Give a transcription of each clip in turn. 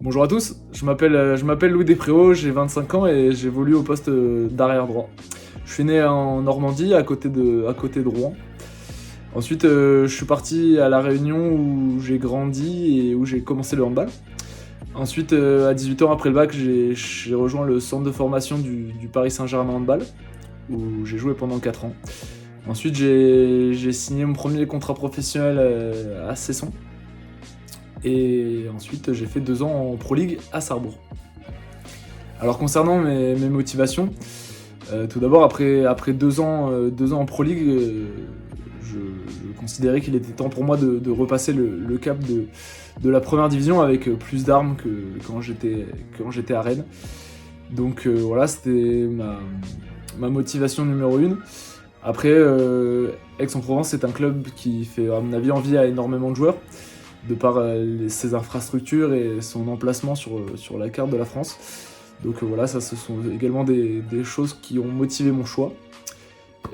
Bonjour à tous, je m'appelle Louis Despréaux, j'ai 25 ans et j'évolue au poste d'arrière droit. Je suis né en Normandie, à côté de Rouen. Ensuite, je suis parti à La Réunion où j'ai grandi et où j'ai commencé le handball. Ensuite, à 18 ans après le bac, j'ai rejoint le centre de formation du Paris Saint-Germain handball où j'ai joué pendant 4 ans. Ensuite, j'ai signé mon premier contrat professionnel à Cesson. Et ensuite, j'ai fait 2 ans en Pro League à Sarrebourg. Alors concernant mes motivations, tout d'abord après 2 ans en Pro League, je considérais qu'il était temps pour moi de repasser le cap de la première division avec plus d'armes que quand j'étais à Rennes. Donc voilà, c'était ma motivation numéro 1. Après, Aix-en-Provence, c'est un club qui fait, à mon avis, envie à énormément de joueurs, de par ses infrastructures et son emplacement sur la carte de la France. Donc voilà, ça ce sont également des choses qui ont motivé mon choix.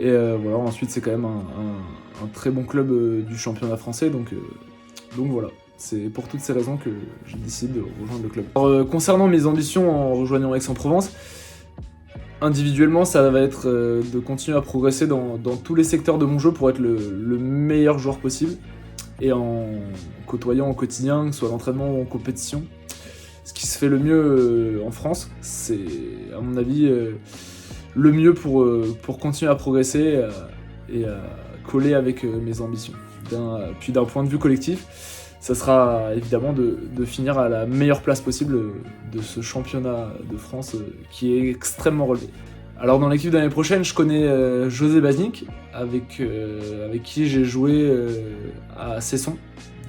Et voilà, ensuite c'est quand même un très bon club du championnat français, donc voilà. C'est pour toutes ces raisons que j'ai décidé de rejoindre le club. Alors, concernant mes ambitions en rejoignant Aix-en-Provence, individuellement, ça va être de continuer à progresser dans tous les secteurs de mon jeu pour être le meilleur joueur possible. Et en côtoyant au quotidien, que ce soit l'entraînement ou en compétition, ce qui se fait le mieux en France, c'est à mon avis le mieux pour continuer à progresser et à coller avec mes ambitions. Puis d'un point de vue collectif, ça sera évidemment de finir à la meilleure place possible de ce championnat de France qui est extrêmement relevé. Alors dans l'équipe de l'année prochaine, je connais José Baznik, avec qui j'ai joué à Cesson,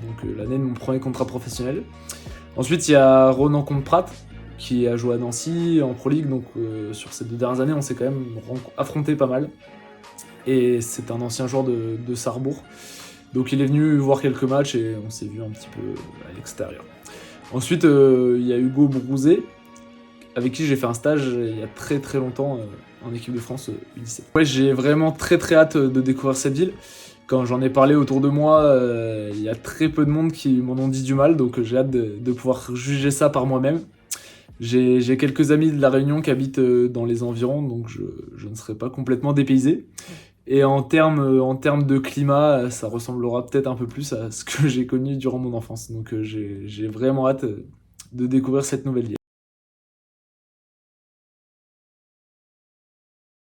donc l'année de mon premier contrat professionnel. Ensuite, il y a Ronan Comte-Prat, qui a joué à Nancy en Pro League, donc sur ces 2 dernières années, on s'est quand même affronté pas mal. Et c'est un ancien joueur de Sarrebourg. Donc il est venu voir quelques matchs et on s'est vu un petit peu à l'extérieur. Ensuite, il y a Hugo Brouzet, avec qui j'ai fait un stage il y a très très longtemps en équipe de France U17. Ouais, j'ai vraiment très très hâte de découvrir cette ville. Quand j'en ai parlé autour de moi, il y a très peu de monde qui m'en ont dit du mal, donc j'ai hâte de pouvoir juger ça par moi-même. J'ai quelques amis de La Réunion qui habitent dans les environs, donc je ne serai pas complètement dépaysé. Et en termes de climat, ça ressemblera peut-être un peu plus à ce que j'ai connu durant mon enfance. Donc j'ai vraiment hâte de découvrir cette nouvelle ville.